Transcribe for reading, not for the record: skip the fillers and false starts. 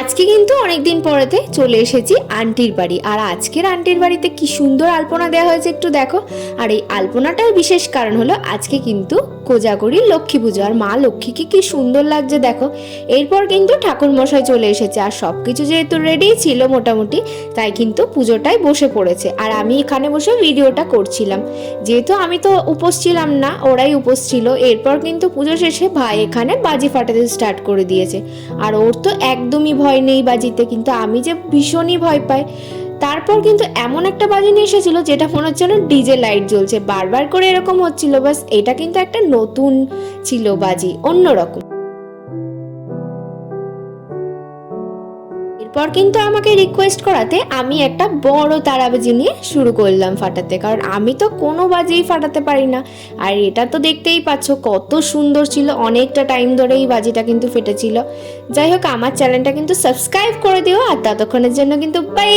আজকে কিন্তু অনেকদিন পরেতে চলে এসেছি আন্টির বাড়ি। আর আজকের আন্টির বাড়িতে কি সুন্দর আলপনা দেওয়া হয়েছে একটু দেখো। আর এই আলপনাটার বিশেষ কারণ হলো আজকে কিন্তু কোজাগরীর লক্ষ্মী পুজো, আর মা লক্ষ্মীকে কি সুন্দর লাগছে দেখো। এরপর কিন্তু ঠাকুর মশাই চলে এসেছে, আর সব কিছু যেহেতু রেডি ছিল মোটামুটি, তাই কিন্তু পুজোটাই বসে পড়েছে। আর আমি এখানে বসে ভিডিওটা করছিলাম, যেহেতু আমি তো উপোস ছিলাম না, ওরাই উপোস ছিল। এরপর কিন্তু পুজো শেষে ভাই এখানে বাজি ফাটাতে স্টার্ট করে দিয়েছে। আর ওর তো একদমই ভয় নেই বাজিতে, কিন্তু আমি যে ভীষণই ভয় পাই। তারপর কিন্তু এমন একটা বাজি নিয়ে এসেছিল যেটা মনে হচ্ছে না ডিজে লাইট জ্বলছে, বারবার করে এরকম হচ্ছিল। বাস এটা কিন্তু একটা নতুন ছিল বাজি, অন্যরকম। এরপর কিন্তু আমাকে রিকোয়েস্ট করাতে আমি একটা বড় তারাবাজি নিয়ে শুরু করলাম ফাটাতে, কারণ আমি তো কোনো বাজিই ফাটাতে পারি না। আর এটা তো দেখতেই পাচ্ছ কত সুন্দর ছিল, অনেকটা টাইম ধরে এই বাজিটা কিন্তু ফেটেছিল। যাই হোক, আমার চ্যানেলটা কিন্তু সাবস্ক্রাইব করে দিও, আর ততক্ষণের জন্য কিন্তু বাই।